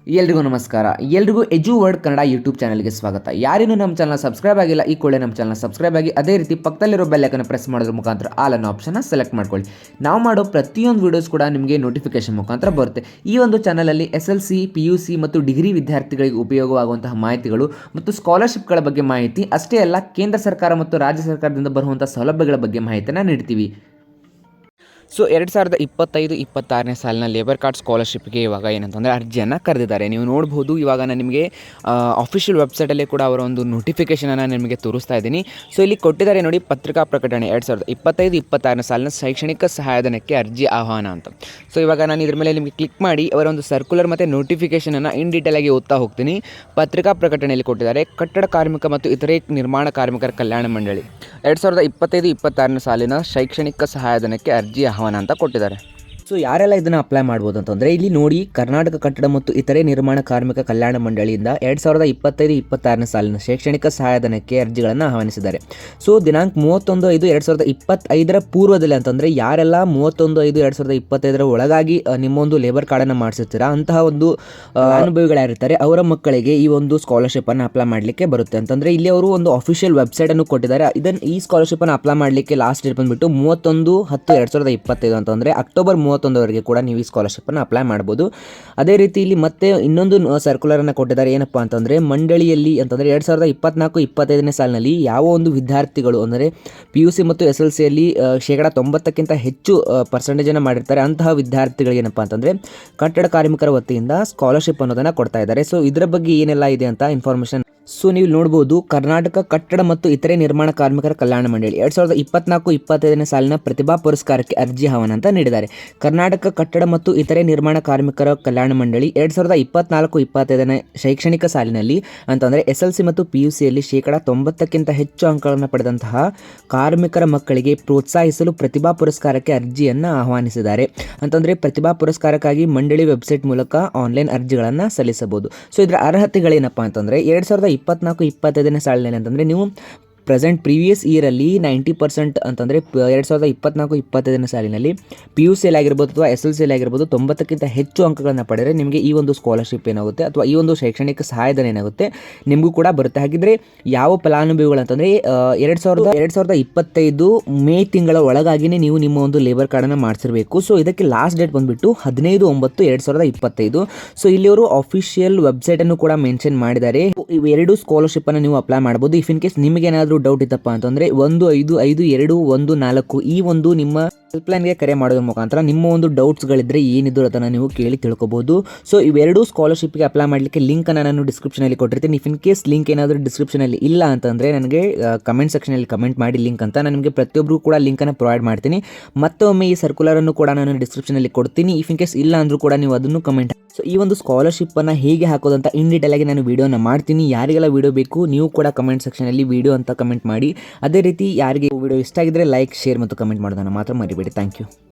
ಎಲ್ರಿಗೂ ನಮಸ್ಕಾರ. ಎಲ್ರಿಗೂ ಎಜು ವರ್ಡ್ ಕನ್ನಡ ಯೂಟ್ಯೂಬ್ ಚಾನಲ್ಗೆ ಸ್ವಾಗತ. ಯಾರೇನು ನಮ್ಮ ಚಾನಲ್ ಸಬ್ಸ್ಕ್ರೈಬ್ ಆಗಿಲ್ಲ, ಈ ಕೂಡಲೇ ನಮ್ಮ ಚಾನಲ್ ಸಬ್ಸ್ಕ್ರೈಬ್ ಆಗಿ ಅದೇ ರೀತಿ ಪಕ್ಕದಲ್ಲಿರೋ ಬೆಲ್ ಐಕಾನ್ ಪ್ರೆಸ್ ಮಾಡೋದ್ರ ಮುಖಾಂತರ ಆಲ್ ಅನ್ನೋ ಆಪ್ಷನ್ನ ಸೆಲೆಕ್ಟ್ ಮಾಡ್ಕೊಳ್ಳಿ. ನಾವು ಮಾಡೋ ಪ್ರತಿಯೊಂದು ವೀಡಿಯೋಸ್ ಕೂಡ ನಿಮಗೆ ನೋಟಿಫಿಕೇಶನ್ ಮುಖಾಂತರ ಬರುತ್ತೆ. ಈ ಒಂದು ಚಾನಲಲ್ಲಿ SLC, PUC ಮತ್ತು ಡಿಗ್ರಿ ವಿದ್ಯಾರ್ಥಿಗಳಿಗೆ ಉಪಯೋಗವಾಗುವಂತಹ ಮಾಹಿತಿಗಳು ಮತ್ತು ಸ್ಕಾಲರ್ಶಿಪ್ಗಳ ಬಗ್ಗೆ ಮಾಹಿತಿ ಅಷ್ಟೇ ಅಲ್ಲ, ಕೇಂದ್ರ ಸರ್ಕಾರ ಮತ್ತು ರಾಜ್ಯ ಸರ್ಕಾರದಿಂದ ಬರುವಂಥ ಸೌಲಭ್ಯಗಳ ಬಗ್ಗೆ ಮಾಹಿತಿಯನ್ನು ನೀಡ್ತೀವಿ. ಸೊ 2025-26ನೇ ಸಾಲಿನ ಲೇಬರ್ ಕಾರ್ಡ್ ಸ್ಕಾಲರ್ಶಿಪ್ಗೆ ಇವಾಗ ಏನಂತಂದರೆ ಅರ್ಜಿಯನ್ನು ಕರೆದಿದ್ದಾರೆ. ನೀವು ನೋಡ್ಬೋದು, ಇವಾಗ ನಾನು ನಿಮಗೆ ಅಫಿಷಿಯಲ್ ವೆಬ್ಸೈಟಲ್ಲಿ ಕೂಡ ಅವರ ಒಂದು ನೋಟಿಫಿಕೇಷನನ್ನು ನಿಮಗೆ ತೋರಿಸ್ತಾ ಇದ್ದೀನಿ. ಸೊ ಇಲ್ಲಿ ಕೊಟ್ಟಿದ್ದಾರೆ ನೋಡಿ, ಪತ್ರಿಕಾ ಪ್ರಕಟಣೆ 2025-26ನೇ ಸಾಲಿನ ಶೈಕ್ಷಣಿಕ ಸಹಾಯಧನಕ್ಕೆ ಅರ್ಜಿ ಆಹ್ವಾನ ಅಂತ. ಸೊ ಇವಾಗ ನಾನು ಇದ್ರ ಮೇಲೆ ನಿಮಗೆ ಕ್ಲಿಕ್ ಮಾಡಿ ಅವರ ಒಂದು ಸರ್ಕ್ಯುಲರ್ ಮತ್ತು ನೋಟಿಫಿಕೇಷನನ್ನು ಇನ್ ಡೀಟೇಲ್ ಆಗಿ ಓದ್ತಾ ಹೋಗ್ತೀನಿ. ಪತ್ರಿಕಾ ಪ್ರಕಟಣೆಯಲ್ಲಿ ಕೊಟ್ಟಿದ್ದಾರೆ, ಕಟ್ಟಡ ಕಾರ್ಮಿಕ ಮತ್ತು ಇತರೆ ನಿರ್ಮಾಣ ಕಾರ್ಮಿಕರ ಕಲ್ಯಾಣ ಮಂಡಳಿ 2025-26ನೇ ಸಾಲಿನ ಶೈಕ್ಷಣಿಕ ಸಹಾಯಧನಕ್ಕೆ ಅರ್ಜಿ ಆಹ್ವಾನ ಅಂತ ಕೊಟ್ಟಿದ್ದಾರೆ. ಸೊ ಯಾರೆಲ್ಲ ಇದನ್ನು ಅಪ್ಲೈ ಮಾಡ್ಬೋದು ಅಂತಂದರೆ, ಇಲ್ಲಿ ನೋಡಿ, ಕರ್ನಾಟಕ ಕಟ್ಟಡ ಮತ್ತು ಇತರೆ ನಿರ್ಮಾಣ ಕಾರ್ಮಿಕ ಕಲ್ಯಾಣ ಮಂಡಳಿಯಿಂದ 2025-26ನೇ ಸಾಲಿನ ಶೈಕ್ಷಣಿಕ ಸಹಾಯಧನಕ್ಕೆ ಅರ್ಜಿಗಳನ್ನು ಆಹ್ವಾನಿಸಿದ್ದಾರೆ. ಸೊ ದಿನಾಂಕ 31/5/2025 ಪೂರ್ವದಲ್ಲಿ ಅಂತಂದರೆ ಯಾರೆಲ್ಲ 31/5/2025 ಒಳಗಾಗಿ ನಿಮ್ಮೊಂದು ಲೇಬರ್ ಕಾರ್ಡನ್ನು ಮಾಡಿಸಿರ್ತೀರಾ ಅಂತಹ ಒಂದು ಅನುಭವಿಗಳಾಗಿರ್ತಾರೆ, ಅವರ ಮಕ್ಕಳಿಗೆ ಈ ಒಂದು ಸ್ಕಾಲರ್ಶಿಪ್ಪನ್ನು ಅಪ್ಲೈ ಮಾಡಲಿಕ್ಕೆ ಬರುತ್ತೆ. ಅಂತಂದರೆ ಇಲ್ಲಿ ಅವರು ಒಂದು ಅಫಿಷಿಯಲ್ ವೆಬ್ಸೈಟನ್ನು ಕೊಟ್ಟಿದ್ದಾರೆ. ಈ ಸ್ಕಾಲರ್ಶಿಪ್ಪನ್ನು ಅಪ್ಲೈ ಮಾಡಲಿಕ್ಕೆ ಲಾಸ್ಟ್ ಡೇಟ್ ಬಂದುಬಿಟ್ಟು 31/10/2025 ಅಂತಂದರೆ ಅಕ್ಟೋಬರ್ 31ವರೆಗೆ ಕೂಡ ನೀವು ಈ ಸ್ಕಾಲರ್ಶಿಪ್ಪನ್ನು ಅಪ್ಲೈ ಮಾಡ್ಬೋದು. ಅದೇ ರೀತಿ ಇಲ್ಲಿ ಮತ್ತೆ ಇನ್ನೊಂದು ಸರ್ಕ್ಯುಲರನ್ನು ಕೊಟ್ಟಿದ್ದಾರೆ. ಏನಪ್ಪ ಅಂತಂದರೆ, ಮಂಡಳಿಯಲ್ಲಿ ಅಂತಂದರೆ 2024-25ನೇ ಸಾಲಿನಲ್ಲಿ ಯಾವ ಒಂದು ವಿದ್ಯಾರ್ಥಿಗಳು ಅಂದರೆ PUC ಮತ್ತು SLCಯಲ್ಲಿ 90%ಕ್ಕಿಂತ ಹೆಚ್ಚು ಪರ್ಸೆಂಟೇಜನ್ನು ಮಾಡಿರ್ತಾರೆ, ಅಂತಹ ವಿದ್ಯಾರ್ಥಿಗಳಿಗೆ ಏನಪ್ಪ ಅಂತಂದರೆ ಕಟ್ಟಡ ಕಾರ್ಮಿಕರ ವತಿಯಿಂದ ಸ್ಕಾಲರ್ಶಿಪ್ ಅನ್ನೋದನ್ನು ಕೊಡ್ತಾ ಇದ್ದಾರೆ. ಸೊ ಇದರ ಬಗ್ಗೆ ಏನೆಲ್ಲ ಇದೆ ಅಂತ ಇನ್ಫಾರ್ಮೇಷನ್ ನೀವು ನೋಡ್ಬೋದು. ಕರ್ನಾಟಕ ಕಟ್ಟಡ ಮತ್ತು ಇತರೆ ನಿರ್ಮಾಣ ಕಾರ್ಮಿಕರ ಕಲ್ಯಾಣ ಮಂಡಳಿ 2024-25ನೇ ಸಾಲಿನ ಪ್ರತಿಭಾ ಪುರಸ್ಕಾರಕ್ಕೆ ಅರ್ಜಿ ಆಹ್ವಾನ ಅಂತ ನೀಡಿದ್ದಾರೆ. ಕರ್ನಾಟಕ ಕಟ್ಟಡ ಮತ್ತು ಇತರೆ ನಿರ್ಮಾಣ ಕಾರ್ಮಿಕರ ಕಲ್ಯಾಣ ಮಂಡಳಿ 2024-25ನೇ ಶೈಕ್ಷಣಿಕ ಸಾಲಿನಲ್ಲಿ ಅಂತಂದರೆ SLC ಮತ್ತು PUCಯಲ್ಲಿ 90%ಕ್ಕಿಂತ ಹೆಚ್ಚು ಅಂಕಗಳನ್ನು ಪಡೆದಂತಹ ಕಾರ್ಮಿಕರ ಮಕ್ಕಳಿಗೆ ಪ್ರೋತ್ಸಾಹಿಸಲು ಪ್ರತಿಭಾ ಪುರಸ್ಕಾರಕ್ಕೆ ಅರ್ಜಿಯನ್ನು ಆಹ್ವಾನಿಸಿದ್ದಾರೆ. ಅಂತಂದರೆ ಪ್ರತಿಭಾ ಪುರಸ್ಕಾರಕ್ಕಾಗಿ ಮಂಡಳಿ ವೆಬ್ಸೈಟ್ ಮೂಲಕ ಆನ್ಲೈನ್ ಅರ್ಜಿಗಳನ್ನು ಸಲ್ಲಿಸಬಹುದು. ಸೊ ಇದರ ಅರ್ಹತೆಗಳೇನಪ್ಪ ಅಂತಂದರೆ 2024-25ನೇ ಸಾಲಿನಲ್ಲಿ ಅಂತಂದರೆ ನೀವು ಪ್ರೀವಿಯಸ್ ಇಯರಲ್ಲಿ 90% ಅಂತಂದರೆ 2024-25ನೇ ಸಾಲಿನಲ್ಲಿ PUCಯಲ್ಲಿ ಆಗಿರ್ಬೋದು ಅಥವಾ SLCಯಲ್ಲಿ ಆಗಿರ್ಬೋದು 90ಕ್ಕಿಂತ ಹೆಚ್ಚು ಅಂಕಗಳನ್ನು ಪಡೆದರೆ ನಿಮಗೆ ಈ ಒಂದು ಸ್ಕಾಲರ್ಶಿಪ್ ಏನಾಗುತ್ತೆ ಅಥವಾ ಈ ಒಂದು ಶೈಕ್ಷಣಿಕ ಸಹಾಯಧನ ಏನಾಗುತ್ತೆ ನಿಮಗೂ ಕೂಡ ಬರುತ್ತೆ. ಹಾಗಿದ್ರೆ ಯಾವ ಫಲಾನುಭವಿಗಳು ಅಂತಂದರೆ 2025 ಮೇ ತಿಂಗಳ ಒಳಗಾಗಿನೇ ನೀವು ನಿಮ್ಮ ಒಂದು ಲೇಬರ್ ಕಾರ್ಡನ್ನು ಮಾಡಿಸಿರಬೇಕು. ಸೊ ಇದಕ್ಕೆ ಲಾಸ್ಟ್ ಡೇಟ್ ಬಂದುಬಿಟ್ಟು 15/9/2025. ಸೊ ಇಲ್ಲಿ ಅವರು ಅಫಿಷಿಯಲ್ ವೆಬ್ಸೈಟನ್ನು ಕೂಡ ಮೆನ್ಷನ್ ಮಾಡಿದ್ದಾರೆ. ಇವೆರಡು ಸ್ಕಾಲರ್ಶಿಪ್ಪನ್ನು ನೀವು ಅಪ್ಲೈ ಮಾಡ್ಬೋದು. ಇಫ್ ಇನ್ ಕೇಸ್ ನಿಮಗೆ ಏನಾದರೂ ಡೌಟ್ ಇತ್ತಪ್ಪ ಅಂತಂದರೆ 155214 ಈ ಒಂದು ನಿಮ್ಮ ಹೆಲ್ಪ್ಲೈನ್ಗೆ ಕರೆ ಮಾಡೋದ್ರ ಮುಖಾಂತರ ನಿಮ್ಮ ಒಂದು ಡೌಟ್ಸ್ಗಳಿದ್ದರೆ ಏನಿದ್ರು ಅದನ್ನು ನೀವು ಕೇಳಿ ತಿಳ್ಕೊಬೋದು. ಸೊ ಇವೆರಡು ಸ್ಕಾಲರ್ಶಿಪ್ಗೆ ಅಪ್ಲೈ ಮಾಡಲಿಕ್ಕೆ ಲಿಂಕನ್ನು ನಾನು ಡಿಸ್ಕ್ರಿಪ್ಷನಲ್ಲಿ ಕೊಟ್ಟಿರ್ತೀನಿ. ಇಫ್ ಇನ್ ಕೇಸ್ ಲಿಂಕ್ ಏನಾದರೂ ಡಿಸ್ಕ್ರಿಪ್ಷನಲ್ಲಿ ಇಲ್ಲ ಅಂತಂದರೆ ನನಗೆ ಕಮೆಂಟ್ ಸೆಕ್ಷನಲ್ಲಿ ಕಮೆಂಟ್ ಮಾಡಿ ಲಿಂಕ್ ಅಂತ. ನಾನು ನಿಮಗೆ ಪ್ರತಿಯೊಬ್ಬರು ಕೂಡ ಲಿಂಕನ್ನು ಪ್ರೊವೈಡ್ ಮಾಡ್ತೀನಿ. ಮತ್ತೊಮ್ಮೆ ಈ ಸರ್ಕ್ಯುಲರನ್ನು ಕೂಡ ನಾನು ಡಿಸ್ಕ್ರಿಪ್ಷನಲ್ಲಿ ಕೊಡ್ತೀನಿ. ಇಫ್ ಇನ್ ಕೇಸ್ ಇಲ್ಲ ಅಂದರೂ ಕೂಡ ನೀವು ಅದನ್ನು ಕಮೆಂಟ್. ಸೊ ಈ ಒಂದು ಸ್ಕಾಲರ್ಶಿಪ್ಪನ್ನು ಹೇಗೆ ಹಾಕೋದಂತ ಇನ್ ಡೀಟೇಲ್ ಆಗಿ ನಾನು ವೀಡಿಯೋನ ಮಾಡ್ತೀನಿ. ಯಾರಿಗೆಲ್ಲ ವೀಡಿಯೋ ಬೇಕು ನೀವು ಕೂಡ ಕಮೆಂಟ್ ಸೆಕ್ಷನಲ್ಲಿ ವೀಡಿಯೋ ಅಂತ ಕಮೆಂಟ್ ಮಾಡಿ. ಅದೇ ರೀತಿ ಯಾರಿಗೆ ವೀಡಿಯೋ ಇಷ್ಟ ಆಗಿದ್ರೆ ಲೈಕ್, ಶೇರ್ ಮತ್ತು ಕಮೆಂಟ್ ಮಾಡೋದನ್ನು ಮಾತ್ರ ಮರಿಬೇಡಿ. Thank you.